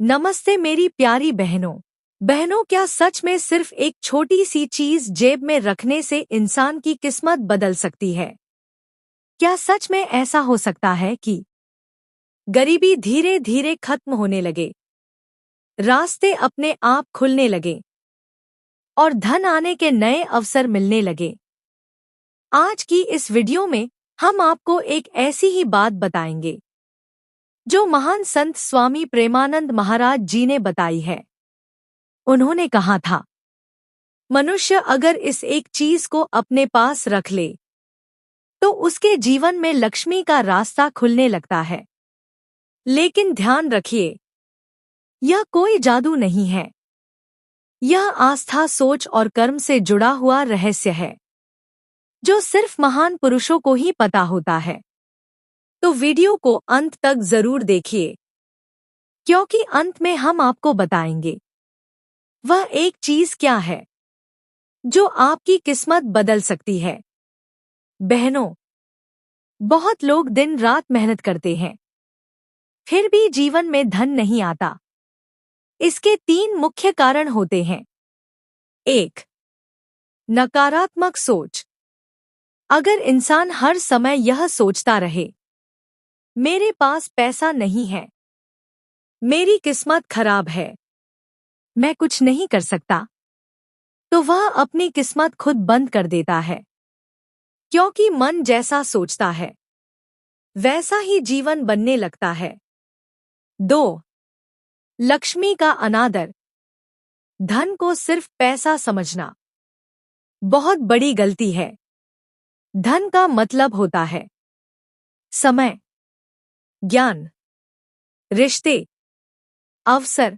नमस्ते मेरी प्यारी बहनों। क्या सच में सिर्फ एक छोटी सी चीज जेब में रखने से इंसान की किस्मत बदल सकती है? क्या सच में ऐसा हो सकता है कि गरीबी धीरे धीरे खत्म होने लगे, रास्ते अपने आप खुलने लगे और धन आने के नए अवसर मिलने लगे? आज की इस वीडियो में हम आपको एक ऐसी ही बात बताएंगे जो महान संत स्वामी प्रेमानंद महाराज जी ने बताई है। उन्होंने कहा था, मनुष्य अगर इस एक चीज को अपने पास रख ले तो उसके जीवन में लक्ष्मी का रास्ता खुलने लगता है। लेकिन ध्यान रखिए, यह कोई जादू नहीं है। यह आस्था, सोच और कर्म से जुड़ा हुआ रहस्य है जो सिर्फ महान पुरुषों को ही पता होता है। तो वीडियो को अंत तक जरूर देखिए, क्योंकि अंत में हम आपको बताएंगे वह एक चीज क्या है जो आपकी किस्मत बदल सकती है। बहनों, बहुत लोग दिन रात मेहनत करते हैं, फिर भी जीवन में धन नहीं आता। इसके 3 मुख्य कारण होते हैं। 1. नकारात्मक सोच। अगर इंसान हर समय यह सोचता रहे, मेरे पास पैसा नहीं है, मेरी किस्मत खराब है, मैं कुछ नहीं कर सकता, तो वह अपनी किस्मत खुद बंद कर देता है। क्योंकि मन जैसा सोचता है वैसा ही जीवन बनने लगता है। 2. लक्ष्मी का अनादर। धन को सिर्फ पैसा समझना बहुत बड़ी गलती है। धन का मतलब होता है समय, ज्ञान, रिश्ते, अवसर।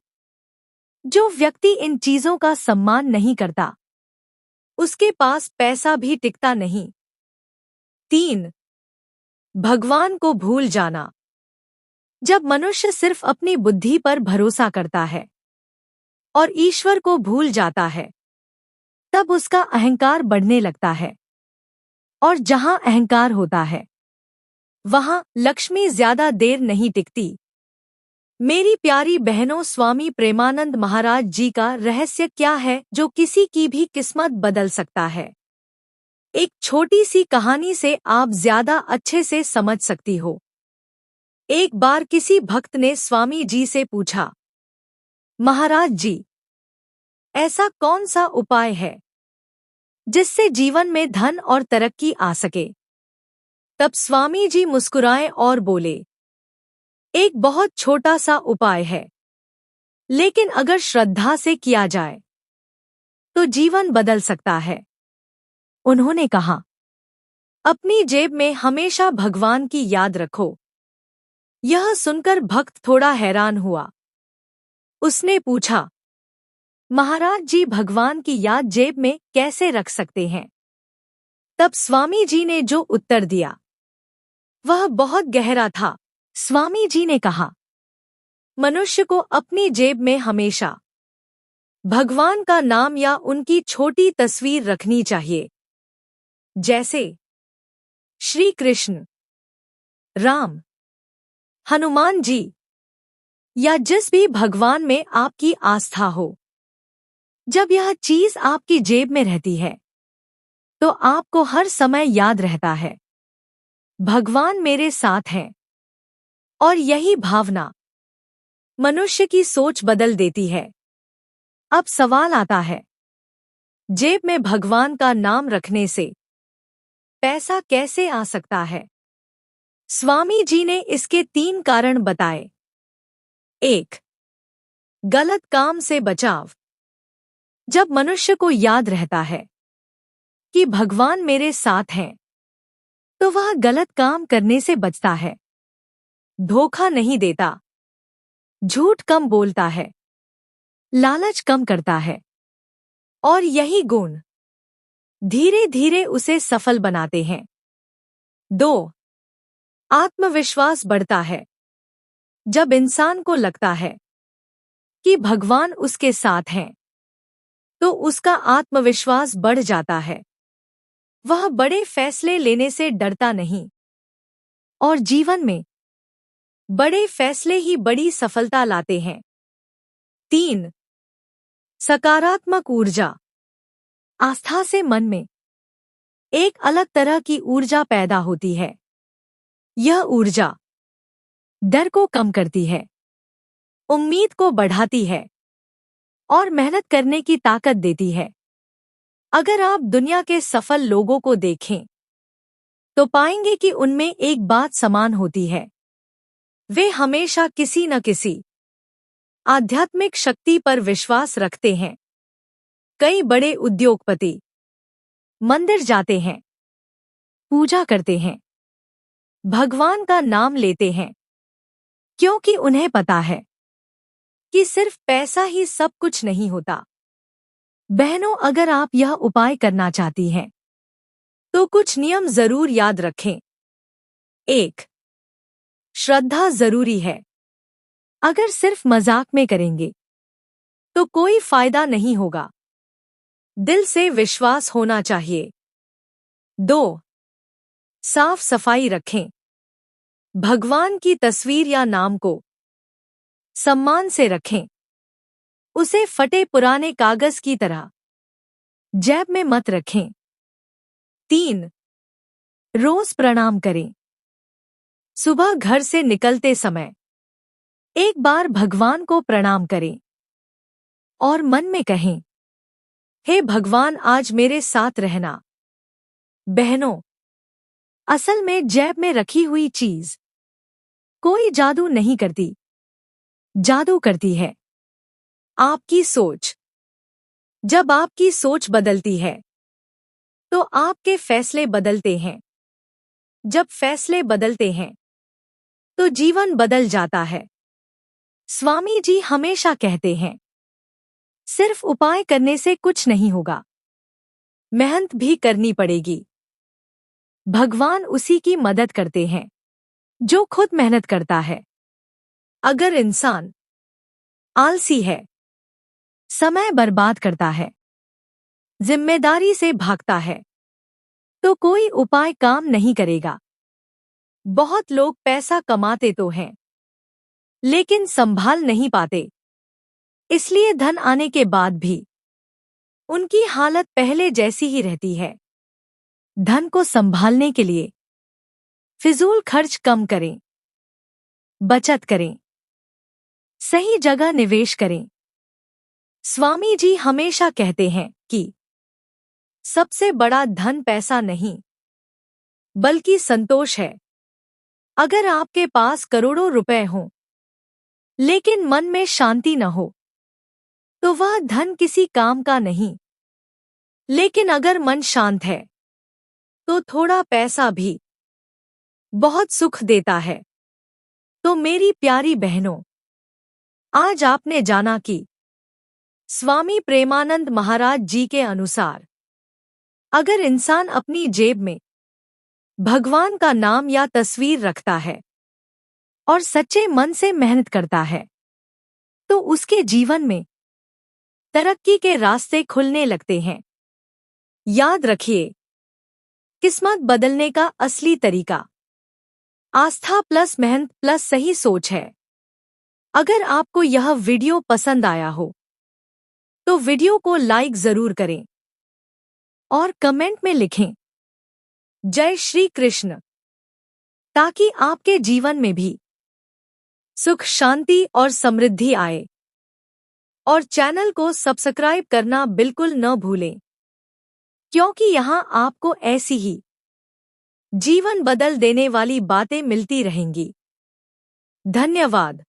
जो व्यक्ति इन चीजों का सम्मान नहीं करता, उसके पास पैसा भी टिकता नहीं। 3. भगवान को भूल जाना। जब मनुष्य सिर्फ अपनी बुद्धि पर भरोसा करता है और ईश्वर को भूल जाता है, तब उसका अहंकार बढ़ने लगता है। और जहां अहंकार होता है, वहां लक्ष्मी ज्यादा देर नहीं टिकती। मेरी प्यारी बहनों, स्वामी प्रेमानंद महाराज जी का रहस्य क्या है जो किसी की भी किस्मत बदल सकता है? एक छोटी सी कहानी से आप ज्यादा अच्छे से समझ सकती हो। एक बार किसी भक्त ने स्वामी जी से पूछा, महाराज जी, ऐसा कौन सा उपाय है जिससे जीवन में धन और तरक्की आ सके? तब स्वामी जी मुस्कुराए और बोले, एक बहुत छोटा सा उपाय है, लेकिन अगर श्रद्धा से किया जाए तो जीवन बदल सकता है। उन्होंने कहा, अपनी जेब में हमेशा भगवान की याद रखो। यह सुनकर भक्त थोड़ा हैरान हुआ। उसने पूछा, महाराज जी, भगवान की याद जेब में कैसे रख सकते हैं? तब स्वामी जी ने जो उत्तर दिया वह बहुत गहरा था। स्वामी जी ने कहा, मनुष्य को अपनी जेब में हमेशा भगवान का नाम या उनकी छोटी तस्वीर रखनी चाहिए, जैसे श्री कृष्ण, राम, हनुमान जी या जिस भी भगवान में आपकी आस्था हो। जब यह चीज आपकी जेब में रहती है तो आपको हर समय याद रहता है, भगवान मेरे साथ हैं। और यही भावना मनुष्य की सोच बदल देती है। अब सवाल आता है, जेब में भगवान का नाम रखने से पैसा कैसे आ सकता है? स्वामी जी ने इसके 3 कारण बताए। 1. गलत काम से बचाव। जब मनुष्य को याद रहता है कि भगवान मेरे साथ हैं, तो वह गलत काम करने से बचता है, धोखा नहीं देता, झूठ कम बोलता है, लालच कम करता है। और यही गुण धीरे धीरे उसे सफल बनाते हैं। 2. आत्मविश्वास बढ़ता है। जब इंसान को लगता है कि भगवान उसके साथ हैं, तो उसका आत्मविश्वास बढ़ जाता है। वह बड़े फैसले लेने से डरता नहीं और जीवन में बड़े फैसले ही बड़ी सफलता लाते हैं। 3. सकारात्मक ऊर्जा। आस्था से मन में एक अलग तरह की ऊर्जा पैदा होती है। यह ऊर्जा डर को कम करती है, उम्मीद को बढ़ाती है और मेहनत करने की ताकत देती है। अगर आप दुनिया के सफल लोगों को देखें तो पाएंगे कि उनमें एक बात समान होती है। वे हमेशा किसी न किसी आध्यात्मिक शक्ति पर विश्वास रखते हैं। कई बड़े उद्योगपति मंदिर जाते हैं, पूजा करते हैं, भगवान का नाम लेते हैं, क्योंकि उन्हें पता है कि सिर्फ पैसा ही सब कुछ नहीं होता। बहनों, अगर आप यह उपाय करना चाहती हैं तो कुछ नियम जरूर याद रखें। 1. श्रद्धा जरूरी है। अगर सिर्फ मजाक में करेंगे तो कोई फायदा नहीं होगा। दिल से विश्वास होना चाहिए। 2. साफ सफाई रखें। भगवान की तस्वीर या नाम को सम्मान से रखें। उसे फटे पुराने कागज की तरह जेब में मत रखें। 3. रोज प्रणाम करें। सुबह घर से निकलते समय एक बार भगवान को प्रणाम करें और मन में कहें, हे भगवान, आज मेरे साथ रहना। बहनों, असल में जेब में रखी हुई चीज कोई जादू नहीं करती। जादू करती है आपकी सोच। जब आपकी सोच बदलती है तो आपके फैसले बदलते हैं। जब फैसले बदलते हैं तो जीवन बदल जाता है। स्वामी जी हमेशा कहते हैं, सिर्फ उपाय करने से कुछ नहीं होगा, मेहनत भी करनी पड़ेगी। भगवान उसी की मदद करते हैं जो खुद मेहनत करता है। अगर इंसान आलसी है, समय बर्बाद करता है, जिम्मेदारी से भागता है, तो कोई उपाय काम नहीं करेगा। बहुत लोग पैसा कमाते तो हैं, लेकिन संभाल नहीं पाते। इसलिए धन आने के बाद भी उनकी हालत पहले जैसी ही रहती है। धन को संभालने के लिए फिजूल खर्च कम करें, बचत करें, सही जगह निवेश करें। स्वामी जी हमेशा कहते हैं कि सबसे बड़ा धन पैसा नहीं, बल्कि संतोष है। अगर आपके पास करोड़ों रुपए हों, लेकिन मन में शांति न हो, तो वह धन किसी काम का नहीं। लेकिन अगर मन शांत है, तो थोड़ा पैसा भी बहुत सुख देता है। तो मेरी प्यारी बहनों, आज आपने जाना कि स्वामी प्रेमानंद महाराज जी के अनुसार अगर इंसान अपनी जेब में भगवान का नाम या तस्वीर रखता है और सच्चे मन से मेहनत करता है, तो उसके जीवन में तरक्की के रास्ते खुलने लगते हैं। याद रखिए, किस्मत बदलने का असली तरीका आस्था प्लस मेहनत प्लस सही सोच है। अगर आपको यह वीडियो पसंद आया हो तो वीडियो को लाइक जरूर करें और कमेंट में लिखें जय श्री कृष्ण, ताकि आपके जीवन में भी सुख, शांति और समृद्धि आए। और चैनल को सब्सक्राइब करना बिल्कुल न भूलें, क्योंकि यहाँ आपको ऐसी ही जीवन बदल देने वाली बातें मिलती रहेंगी। धन्यवाद।